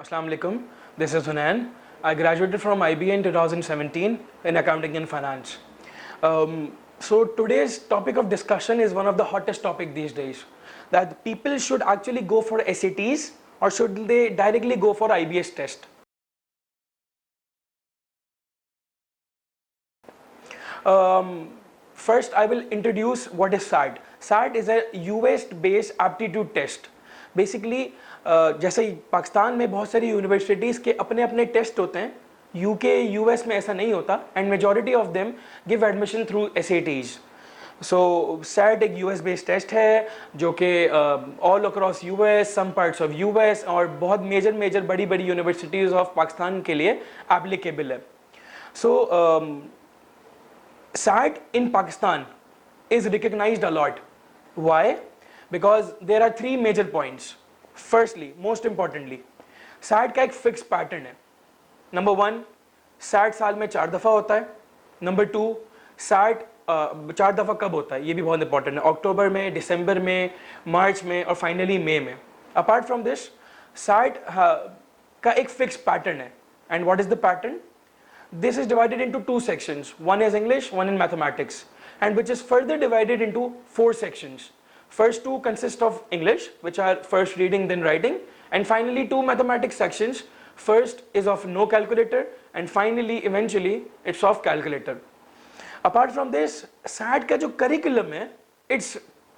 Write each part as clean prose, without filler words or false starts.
Assalamu alaikum. This is Hunain. I graduated from IBA in 2017 in accounting and finance. So today's topic of discussion is one of the hottest topic these days. That people should actually go for SATs or should they directly go for IBS test? First, I will introduce what is SAT. SAT is a US-based aptitude test. Basically जैसे पाकिस्तान में बहुत सारी universities के अपने अपने test होते हैं, UK US में ऐसा नहीं होता and majority of them give admission through SATs. So SAT एक यूएस बेस्ड टेस्ट है जो कि all across US, some parts of US और बहुत मेजर बड़ी बड़ी यूनिवर्सिटीज़ ऑफ पाकिस्तान के लिए एप्लीकेबल है. सो SAT in Pakistan is recognized a lot. Why? Because there are three major points. Firstly, most importantly, SAT का एक फिक्स पैटर्न है. नंबर 1, SAT साल में 4 दफ़ा होता है. नंबर 2, SAT 4 दफ़ा कब होता है ये भी बहुत इंपॉर्टेंट है. अक्टूबर में, दिसंबर में, मार्च में और फाइनली मई में. अपार्ट फ्रॉम दिस, SAT का एक फिक्स पैटर्न है. And what is the pattern? This is divided into 2 sections. One is English, one in mathematics, and which is further divided into 4 sections. First 2 consist of English, which are first reading then writing, and finally 2 mathematics sections. First is of no calculator, and finally eventually it's of calculator. Apart from this, SAT का जो curriculum है, it's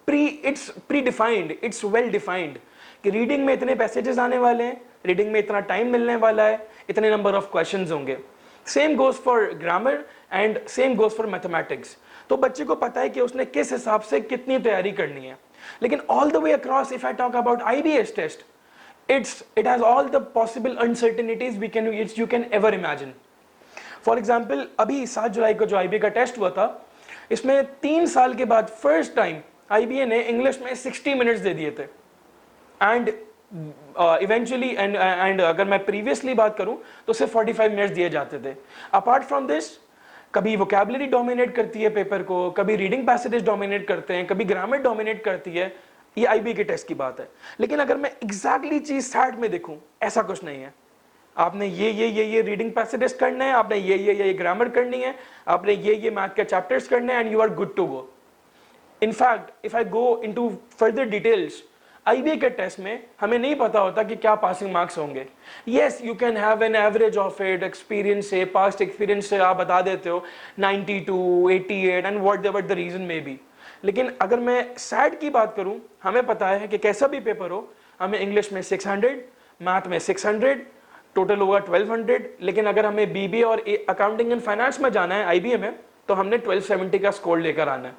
predefined, it's well defined. कि reading में इतने passages आने वाले हैं, reading में इतना टाइम मिलने वाला है, इतने नंबर ऑफ क्वेश्चंस होंगे. Same goes for grammar and same goes for mathematics. तो बच्चे को पता है कि उसने किस हिसाब से कितनी तैयारी करनी है. लेकिन all the way across, if I talk about IBS test, it has all the possible uncertainties you can ever imagine. For example, अभी 7 जुलाई को जो IBA का टेस्ट हुआ था, इसमें 3 साल के बाद फर्स्ट टाइम IBA ने इंग्लिश में 60 मिनट्स दे दिए थे. एंड इवेंचुअली एंड अगर मैं प्रीवियसली बात करूं तो सिर्फ 45 मिनट्स दिए जाते थे. अपार्ट फ्रॉम दिस, कभी वोकैबुलरी डोमिनेट करती है पेपर को, कभी रीडिंग पैसेजेस डोमिनेट करते हैं, कभी ग्रामर डोमिनेट करती है. ये IBA के टेस्ट की बात है. लेकिन अगर मैं एग्जैक्टली चीज SAT में देखूं, ऐसा कुछ नहीं है. आपने ये रीडिंग पैसेजेस करने हैं, आपने ये ग्रामर करनी है, आपने ये मैथ के चैप्टर्स करने हैं, and you are good to go. In fact if I go into further details, IBA के टेस्ट में हमें नहीं पता होता कि क्या पासिंग मार्क्स होंगे. Yes, you can have an average of it, experience से, पास्ट एक्सपीरियंस से आप बता देते हो 92, 88 and whatever the reason may be. लेकिन अगर मैं SAT की बात करूं, हमें पता है कि कैसा भी पेपर हो, हमें इंग्लिश में 600, मैथ में 600, टोटल होगा 1200. लेकिन अगर हमें BBA और अकाउंटिंग एंड फाइनेंस में जाना है IBA में, तो हमने 1270 का स्कोर लेकर आना है.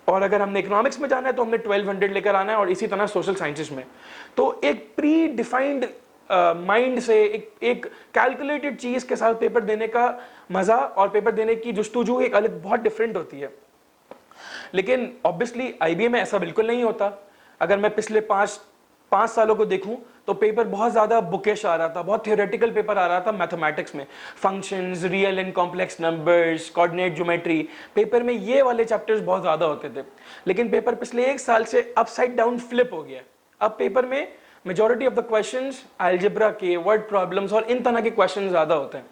और अगर हमने इकोनॉमिक्स में जाना है तो हमने 1200 लेकर आना है, और इसी तरह सोशल साइंसेस में. तो एक प्री डिफाइंड माइंड से, एक कैलकुलेटेड चीज के साथ पेपर देने का मजा और पेपर देने की जुस्तुजू एक अलग बहुत डिफरेंट होती है. लेकिन ऑब्वियसली IBA में ऐसा बिल्कुल नहीं होता. अगर मैं पिछले 5 सालों को देखूं तो पेपर बहुत ज़्यादा बुकिश आ रहा था, बहुत थियोरेटिकल पेपर आ रहा था मैथमेटिक्स में. Functions, real and complex numbers, coordinate geometry, paper में ये वाले चैप्टर्स बहुत ज़्यादा होते थे. लेकिन पेपर पिछले 1 साल से अपसाइड डाउन फ्लिप हो गया. अब पेपर में majority of the questions algebra के, वर्ड प्रॉब्लम्स और इन तरह के क्वेश्चन ज़्यादा होते हैं.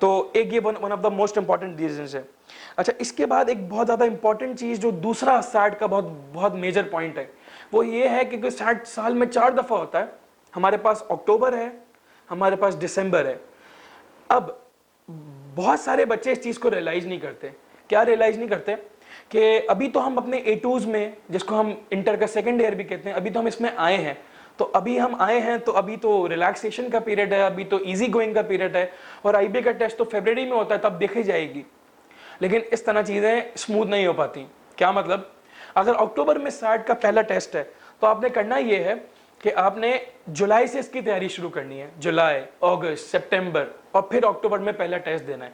तो एक ये one of the most important reasons है. अच्छा, इसके बाद एक बहुत ज़्यादा इंपॉर्टेंट चीज़ जो दूसरा SAT का बहुत मेजर पॉइंट है, वो ये है कि SAT साल में 4 दफ़ा होता है. हमारे पास अक्टूबर है, हमारे पास दिसंबर है. अब बहुत सारे बच्चे इस चीज़ को रियलाइज़ नहीं करते. क्या रियलाइज़ नहीं करते? कि अभी तो हम अपने A2s में, जिसको हम इंटर का सेकेंड ईयर भी कहते हैं, अभी तो हम इसमें आए हैं. तो अभी हम आए हैं तो अभी तो रिलैक्सेशन का पीरियड है, अभी तो इजी गोइंग का पीरियड है, और IBA का टेस्ट तो फरवरी में होता है, तब देखी जाएगी. लेकिन इस तरह चीज़ें स्मूथ नहीं हो पाती. क्या मतलब? अगर अक्टूबर में SAT का पहला टेस्ट है तो आपने करना ये है कि आपने जुलाई से इसकी तैयारी शुरू करनी है. जुलाई, अगस्त, सितंबर और फिर अक्टूबर में पहला टेस्ट देना है.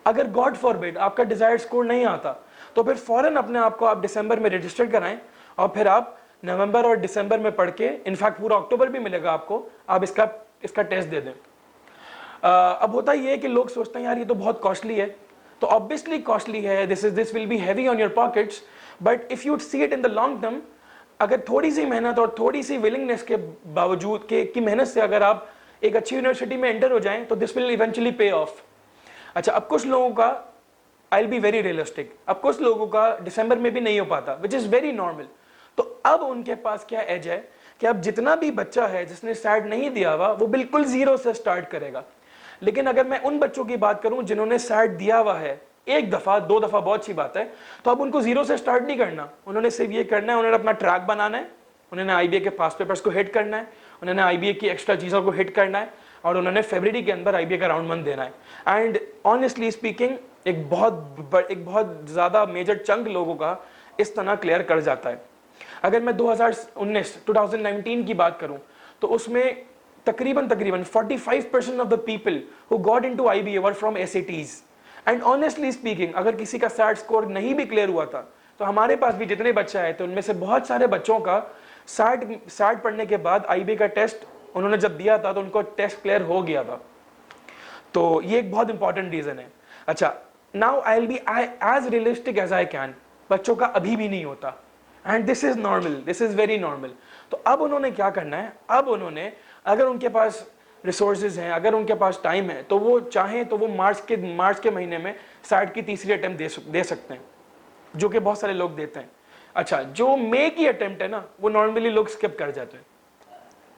अगर गॉड फॉरबिड आपका डिजायर्ड स्कोर नहीं आता तो फिर फौरन अपने आप को आप दिसंबर में रजिस्टर कराएं, और फिर आप नवंबर और दिसंबर में पढ़ के, इनफैक्ट पूरा अक्टूबर भी मिलेगा आपको, आप इसका टेस्ट दे दें. अब होता ये है कि लोग सोचते हैं यार ये तो बहुत कॉस्टली है. तो ऑब्वियसली कॉस्टली है, this will be heavy on your pockets, but if you see it in the long term, अगर थोड़ी सी मेहनत और थोड़ी सी विलिंगनेस के बावजूद की मेहनत से अगर आप एक अच्छी यूनिवर्सिटी में एंटर हो जाएं तो दिस विल इवेंचुअली पे ऑफ। अच्छा, अब कुछ लोगों का, आई विल बी वेरी रियलिस्टिक, अब कुछ लोगों का दिसंबर में भी नहीं हो पाता, विच इज वेरी नॉर्मल। तो अब उनके पास क्या एज है कि अब जितना भी बच्चा है जिसने सैट नहीं दिया हुआ वो बिल्कुल जीरो से स्टार्ट करेगा। लेकिन अगर मैं उन बच्चों की बात करूं जिन्होंने सैट दिया हुआ है एक दफा दो दफा, बहुत अच्छी बात है, तो अब उनको जीरो से स्टार्ट नहीं करना, उन्होंने सिर्फ ये करना है, उन्होंने अपना ट्रैक बनाना है, उन्होंने आईबीए के पास पेपर्स को हिट करना है, उन्होंने आईबीए की एक्स्ट्रा चीज़ों को हिट करना है और उन्होंने फरवरी के अंदर आईबीए का राउंड 1 देना है। एंड ऑनेस्टली स्पीकिंग एक बहुत ज़्यादा मेजर चंक लोगों का इस तरह क्लियर कर जाता है। अगर मैं 2019 की बात करूं तो उसमें तकरीबन 45% of the people who got into IBA were from SATs. And honestly speaking अगर किसी का सैट स्कोर नहीं भी क्लियर हुआ था तो हमारे पास भी जितने बच्चे आए थे उनमें से बहुत सारे बच्चों का सैट पढ़ने के बाद आईबीए का टेस्ट उन्होंने जब दिया था तो उनको टेस्ट क्लियर हो गया था। तो ये एक बहुत इंपॉर्टेंट रीजन है। अच्छा, now I will be as realistic as I can. बच्चों का अभी भी नहीं होता and this is normal, this is very normal. तो अब उन्होंने क्या करना है, अब उन्होंने, अगर उनके पास रिसोर्सेज हैं, अगर उनके पास टाइम है तो वो चाहें तो वो मार्च के महीने में सैट की तीसरी अटेम्प्ट दे सकते हैं, जो कि बहुत सारे लोग देते हैं। अच्छा, जो मई की अटेम्प्ट है ना वो नॉर्मली लोग स्किप कर जाते हैं।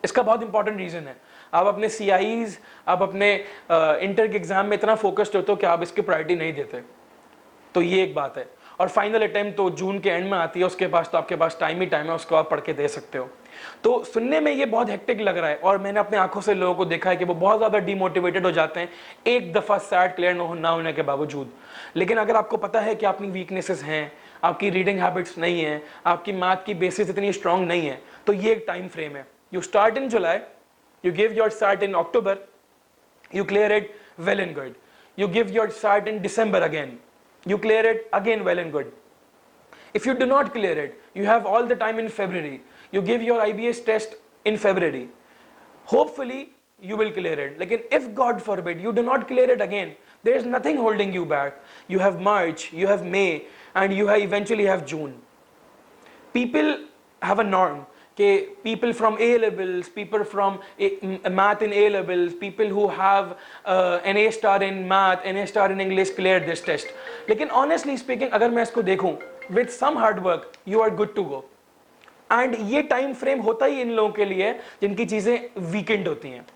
इसका बहुत इंपॉर्टेंट रीजन है, आप अपने सीआईज, आप अपने इंटर के एग्जाम में इतना फोकस्ड होते हो कि आप इसकी प्रायोरिटी नहीं देते। तो ये एक बात है। और फाइनल अटेम्प्ट तो जून के एंड में आती है, उसके पास तो आपके पास टाइम ही टाइम है, उसको आप पढ़ के दे सकते हो। तो सुनने में ये बहुत हेक्टिक लग रहा है और मैंने अपने आंखों से लोगों को देखा है कि वो बहुत ज़्यादा डिमोटिवेटेड हो जाते हैं एक दफ़ा सैट क्लियर ना होने के बावजूद। लेकिन अगर आपको पता है कि अपनी वीकनेसेस हैं, आपकी रीडिंग हैबिट्स नहीं है, आपकी मैथ की बेसिस इतनी स्ट्रांग नहीं है, तो ये एक टाइम फ्रेम है। You start in July, you give your SAT in October, you clear it well and good. You give your SAT in December again, you clear it again well and good. If you do not clear it, you have all the time in February. You give your IBS test in February. Hopefully, you will clear it. Like if God forbid you do not clear it again, there is nothing holding you back. You have March, you have May, and you eventually have June. People have a norm. कि people from A levels, people from math in A levels, people who have an A star in math, an A star in English clear this test. लेकिन honestly speaking अगर मैं इसको देखूं, with some hard work you are good to go. And ये time frame होता ही इन लोगों के लिए जिनकी चीज़ें वीकेंड होती हैं।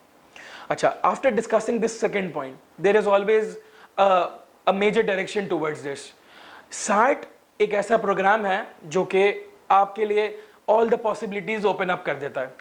अच्छा, after discussing this second point, there is always a major direction towards this. SAT एक ऐसा प्रोग्राम है जो कि आपके लिए all the possibilities open up कर देता है।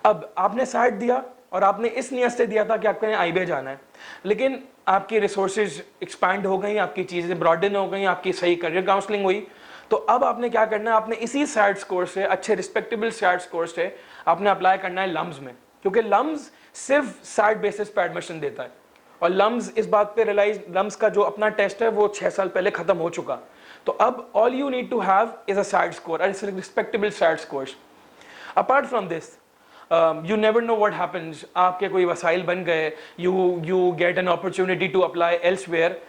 अब आपने सैट दिया और आपने इस नियत से दिया था कि आपको आईबीए जाना है, लेकिन आपकी रिसोर्सेज एक्सपैंड हो गई, आपकी चीज़ें ब्रॉडन हो गई, आपकी सही करियर काउंसलिंग हुई, तो अब आपने क्या करना है, आपने इसी सैट स्कोर से, अच्छे रिस्पेक्टेबल सैट स्कोर से आपने अप्लाई करना है लम्स में, क्योंकि लम्स सिर्फ सैट बेसिस पे एडमिशन देता है। और लम्स इस बात पे रियलाइज, लम्स का जो अपना टेस्ट है वो 6 साल पहले खत्म हो चुका। तो अब all you need to have is a SAT score, respectable SAT scores. Apart from this you never know what happens, आपके कोई वसाइल बन गए, you get an opportunity to apply elsewhere,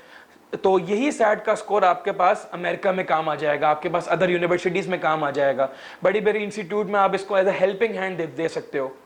तो यही सैट का स्कोर आपके पास अमेरिका में काम आ जाएगा, आपके पास अदर यूनिवर्सिटीज़ में काम आ जाएगा, बड़ी बड़ी इंस्टीट्यूट में आप इसको एज अ हेल्पिंग हैंड दे सकते हो।